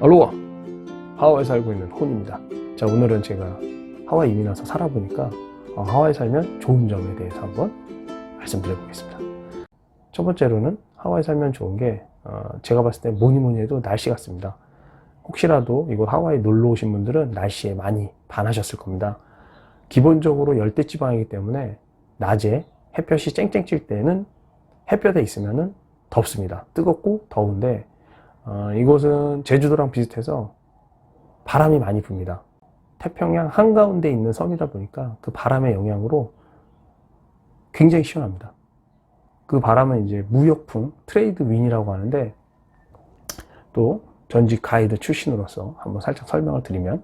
알로하! 하와이에 살고 있는 혼입니다. 자, 오늘은 제가 하와이 이민 와서 살아보니까 하와이 살면 좋은 점에 대해서 한번 말씀드려보겠습니다. 첫 번째로는 하와이 살면 좋은 게 제가 봤을 때 뭐니 해도 날씨 같습니다. 혹시라도 이곳 하와이 놀러 오신 분들은 날씨에 많이 반하셨을 겁니다. 기본적으로 열대지방이기 때문에 낮에 햇볕이 쨍쨍 찔 때는 햇볕에 있으면 덥습니다. 뜨겁고 더운데 이곳은 제주도랑 비슷해서 바람이 많이 붑니다. 태평양 한가운데 있는 섬이다 보니까 그 바람의 영향으로 굉장히 시원합니다. 그 바람은 이제 무역풍, 트레이드 윈이라고 하는데, 또 전직 가이드 출신으로서 한번 살짝 설명을 드리면,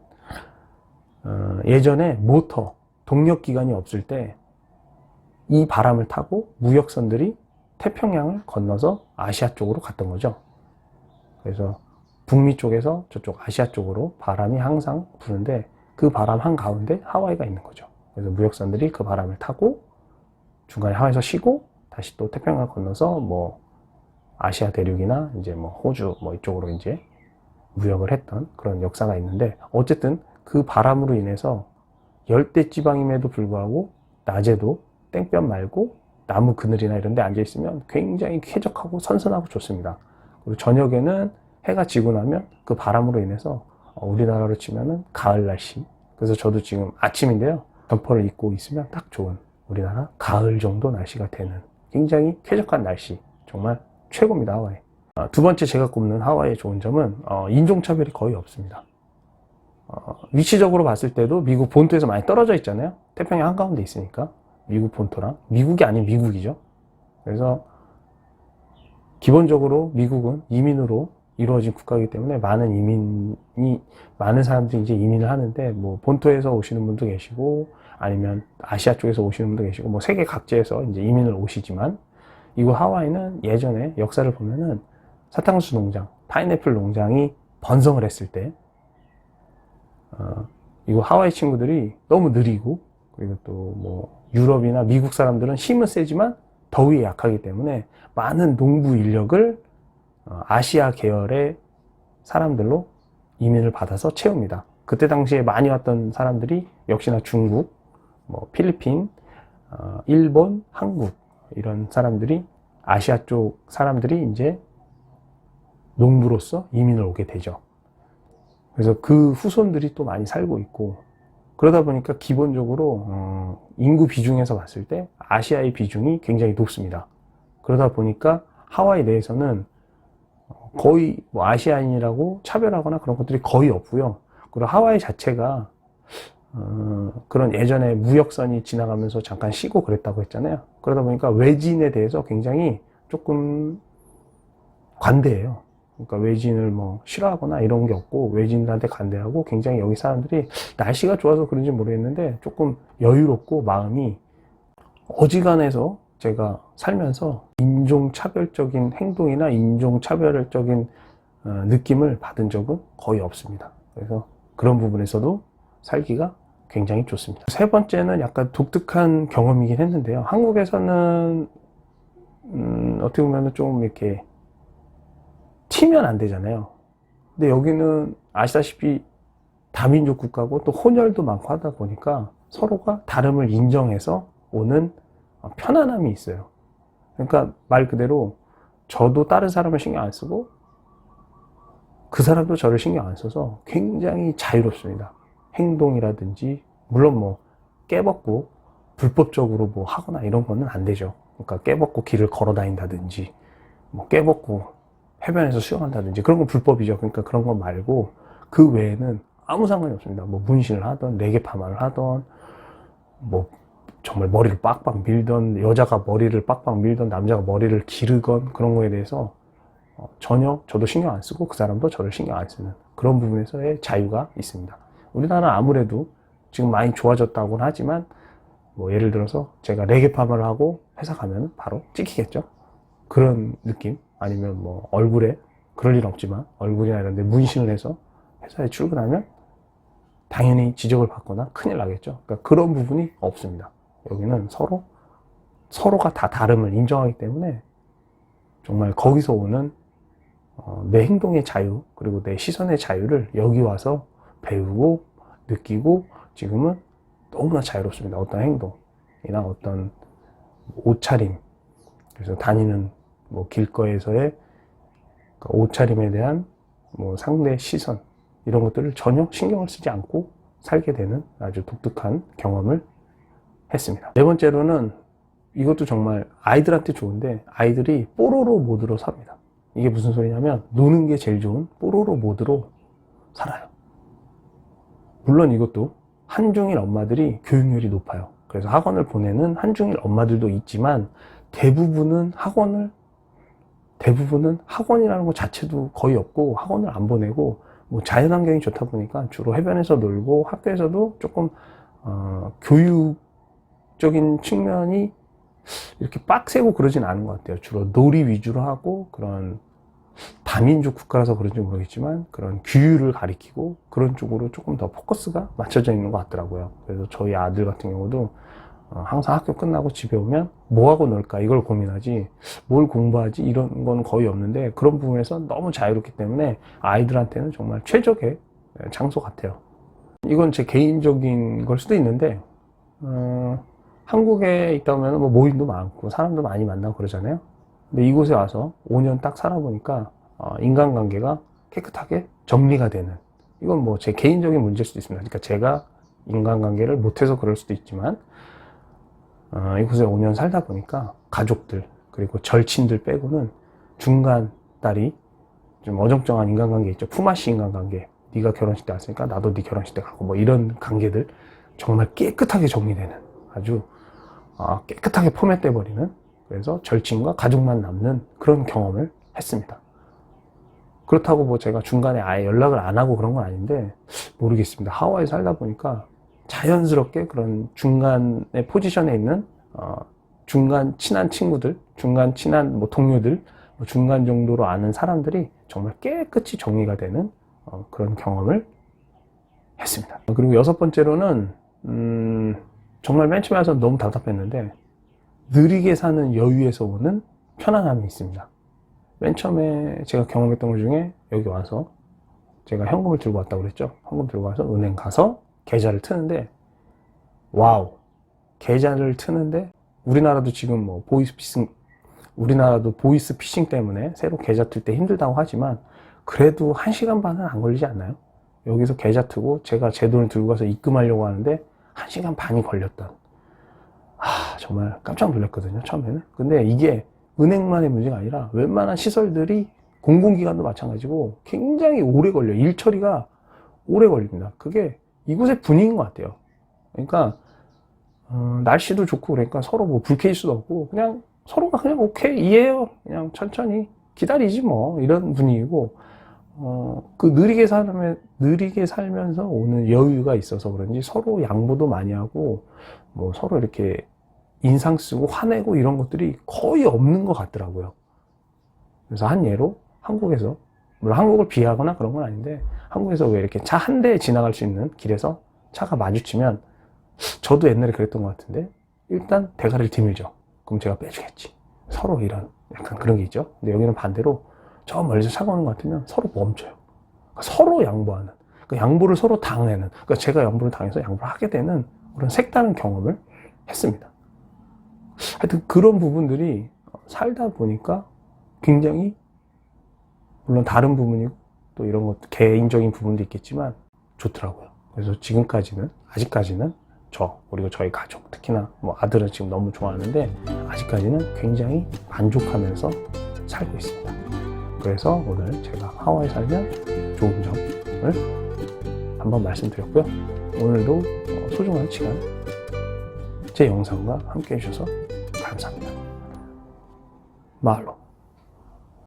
예전에 모터, 동력기관이 없을 때 이 바람을 타고 무역선들이 태평양을 건너서 아시아 쪽으로 갔던 거죠. 그래서 북미 쪽에서 저쪽 아시아 쪽으로 바람이 항상 부는데, 그 바람 한가운데 하와이가 있는 거죠. 그래서 무역선들이 그 바람을 타고 중간에 하와이에서 쉬고 다시 또 태평양을 건너서 뭐 아시아 대륙이나 이제 뭐 호주 뭐 이쪽으로 이제 무역을 했던 그런 역사가 있는데, 어쨌든 그 바람으로 인해서 열대 지방임에도 불구하고 낮에도 땡볕 말고 나무 그늘이나 이런 데 앉아 있으면 굉장히 쾌적하고 선선하고 좋습니다. 그리고 저녁에는 해가 지고 나면 그 바람으로 인해서 우리나라로 치면은 가을 날씨. 그래서 저도 지금 아침인데요, 점퍼를 입고 있으면 딱 좋은 우리나라 가을 정도 날씨가 되는 굉장히 쾌적한 날씨. 정말 최고입니다, 하와이. 두 번째 제가 꼽는 하와이의 좋은 점은 인종차별이 거의 없습니다. 위치적으로 봤을 때도 미국 본토에서 많이 떨어져 있잖아요. 태평양 한가운데 있으니까. 미국 본토랑 미국이 아닌 미국이죠. 그래서 기본적으로 미국은 이민으로 이루어진 국가이기 때문에 많은 사람들이 이제 이민을 하는데, 뭐 본토에서 오시는 분도 계시고 아니면 아시아 쪽에서 오시는 분도 계시고 뭐 세계 각지에서 이제 이민을 오시지만, 이곳 하와이는 예전에 역사를 보면은 사탕수수 농장, 파인애플 농장이 번성을 했을 때 이곳 하와이 친구들이 너무 느리고, 그리고 또 뭐 유럽이나 미국 사람들은 힘은 세지만 더위에 약하기 때문에 많은 농부 인력을 아시아 계열의 사람들로 이민을 받아서 채웁니다. 그때 당시에 많이 왔던 사람들이 역시나 중국, 뭐 필리핀, 일본, 한국, 이런 사람들이, 아시아 쪽 사람들이 이제 농부로서 이민을 오게 되죠. 그래서 그 후손들이 또 많이 살고 있고, 그러다 보니까 기본적으로 인구 비중에서 봤을 때 아시아의 비중이 굉장히 높습니다. 그러다 보니까 하와이 내에서는 거의 뭐 아시아인이라고 차별하거나 그런 것들이 거의 없고요. 그리고 하와이 자체가 그런 예전에 무역선이 지나가면서 잠깐 쉬고 그랬다고 했잖아요. 그러다 보니까 외지인에 대해서 굉장히 조금 관대해요. 그러니까 외지인을 뭐 싫어하거나 이런 게 없고, 외지인들한테 관대하고, 굉장히 여기 사람들이 날씨가 좋아서 그런지 모르겠는데 조금 여유롭고 마음이, 어지간해서 제가 살면서 인종차별적인 행동이나 인종차별적인 느낌을 받은 적은 거의 없습니다. 그래서 그런 부분에서도 살기가 굉장히 좋습니다. 세 번째는 약간 독특한 경험이긴 했는데요, 한국에서는 어떻게 보면 좀 이렇게 튀면 안 되잖아요. 근데 여기는 아시다시피 다민족 국가고 또 혼혈도 많고 하다 보니까 서로가 다름을 인정해서 오는 편안함이 있어요. 그러니까 말 그대로 저도 다른 사람을 신경 안 쓰고 그 사람도 저를 신경 안 써서 굉장히 자유롭습니다. 행동이라든지, 물론 뭐 깨벗고 불법적으로 뭐 하거나 이런 거는 안 되죠. 그러니까 깨벗고 길을 걸어 다닌다든지, 뭐 깨벗고 해변에서 수영한다든지 그런 건 불법이죠. 그러니까 그런 거 말고 그 외에는 아무 상관이 없습니다. 뭐 문신을 하던, 레게 파마를 하던, 뭐 정말 머리를 빡빡 밀던, 여자가 머리를 빡빡 밀던, 남자가 머리를 기르건, 그런 거에 대해서 전혀 저도 신경 안 쓰고 그 사람도 저를 신경 안 쓰는 그런 부분에서의 자유가 있습니다. 우리나라는 아무래도 지금 많이 좋아졌다고는 하지만, 뭐 예를 들어서 제가 레게 파마를 하고 회사 가면 바로 찍히겠죠. 그런 느낌. 아니면 뭐 얼굴에, 그럴 일은 없지만 얼굴이나 이런 데 문신을 해서 회사에 출근하면 당연히 지적을 받거나 큰일 나겠죠. 그러니까 그런 부분이 없습니다. 여기는 서로가 다 다름을 인정하기 때문에 정말 거기서 오는 내 행동의 자유 그리고 내 시선의 자유를 여기 와서 배우고 느끼고 지금은 너무나 자유롭습니다. 어떤 행동이나 어떤 옷차림, 그래서 다니는 뭐 길거리에서의 옷차림에 대한 뭐 상대 시선 이런 것들을 전혀 신경을 쓰지 않고 살게 되는 아주 독특한 경험을 했습니다. 네 번째로는 이것도 정말 아이들한테 좋은데 아이들이 뽀로로 모드로 삽니다. 이게 무슨 소리냐면 노는 게 제일 좋은 뽀로로 모드로 살아요. 물론 이것도 한중일 엄마들이 교육률이 높아요. 그래서 학원을 보내는 한중일 엄마들도 있지만 대부분은 학원이라는 것 자체도 거의 없고 학원을 안 보내고 뭐 자연환경이 좋다 보니까 주로 해변에서 놀고 학교에서도 조금 교육적인 측면이 이렇게 빡세고 그러진 않은 것 같아요. 주로 놀이 위주로 하고 그런 다민족 국가라서 그런지 모르겠지만 그런 규율을 가리키고 그런 쪽으로 조금 더 포커스가 맞춰져 있는 것 같더라고요. 그래서 저희 아들 같은 경우도 항상 학교 끝나고 집에 오면 뭐하고 놀까 이걸 고민하지 뭘 공부하지 이런 건 거의 없는데 그런 부분에서 너무 자유롭기 때문에 아이들한테는 정말 최적의 장소 같아요. 이건 제 개인적인 걸 수도 있는데 한국에 있다 보면 뭐 모임도 많고 사람도 많이 만나고 그러잖아요. 근데 이곳에 와서 5년 딱 살아보니까 인간관계가 깨끗하게 정리가 되는, 이건 뭐 제 개인적인 문제일 수도 있습니다. 그러니까 제가 인간관계를 못해서 그럴 수도 있지만 이곳에 5년 살다 보니까 가족들 그리고 절친들 빼고는 중간 딸이 좀 어정쩡한 인간관계 있죠. 품앗이 인간관계, 네가 결혼식 때 왔으니까 나도 네 결혼식 때 가고 뭐 이런 관계들 정말 깨끗하게 정리되는, 아주 깨끗하게 포맷돼 버리는, 그래서 절친과 가족만 남는 그런 경험을 했습니다. 그렇다고 뭐 제가 중간에 아예 연락을 안 하고 그런 건 아닌데 모르겠습니다. 하와이 살다 보니까 자연스럽게 그런 중간의 포지션에 있는 중간 친한 친구들, 중간 친한 뭐 동료들, 중간 정도로 아는 사람들이 정말 깨끗이 정리가 되는 그런 경험을 했습니다. 그리고 여섯 번째로는 정말 맨 처음에 와서 너무 답답했는데 느리게 사는 여유에서 오는 편안함이 있습니다. 맨 처음에 제가 경험했던 것 중에 여기 와서 제가 현금을 들고 왔다고 그랬죠. 현금 들고 와서 은행 가서 계좌를 트는데, 와우, 계좌를 트는데 우리나라도 지금 뭐 우리나라도 보이스 피싱 때문에 새로 계좌 틀 때 힘들다고 하지만 그래도 1시간 반은 안 걸리지 않나요? 여기서 계좌 트고 제가 제 돈을 들고 가서 입금하려고 하는데 1시간 반이 걸렸던, 정말 깜짝 놀랐거든요, 처음에는. 근데 이게 은행만의 문제가 아니라 웬만한 시설들이, 공공기관도 마찬가지고 굉장히 오래 걸려요. 일 처리가 오래 걸립니다. 그게 이곳의 분위기인 것 같아요. 그러니까 날씨도 좋고 그러니까 서로 뭐 불쾌할 수도 없고 그냥 서로가 그냥 오케이, 이해해요, 그냥 천천히 기다리지 뭐, 이런 분위기고, 그 느리게 살면서 오는 여유가 있어서 그런지 서로 양보도 많이 하고 뭐 서로 이렇게 인상 쓰고 화내고 이런 것들이 거의 없는 것 같더라고요. 그래서 한 예로 한국에서, 물론 한국을 비하하거나 그런 건 아닌데 한국에서 왜 이렇게 차 한 대 지나갈 수 있는 길에서 차가 마주치면, 저도 옛날에 그랬던 것 같은데 일단 대가리를 디밀죠. 그럼 제가 빼주겠지. 서로 이런 약간 그런 게 있죠. 근데 여기는 반대로 저 멀리서 차가 오는 것 같으면 서로 멈춰요. 그러니까 서로 양보하는, 그 양보를 서로 당하는, 그러니까 제가 양보를 당해서 양보를 하게 되는 그런 색다른 경험을 했습니다. 하여튼 그런 부분들이 살다 보니까 굉장히, 물론 다른 부분이고 또 이런 것 개인적인 부분도 있겠지만 좋더라고요. 그래서 아직까지는 그리고 저희 가족, 특히나 뭐 아들은 지금 너무 좋아하는데 아직까지는 굉장히 만족하면서 살고 있습니다. 그래서 오늘 제가 하와이 살면 좋은 점을 한번 말씀드렸고요. 오늘도 소중한 시간 제 영상과 함께 해주셔서 감사합니다. 마할로.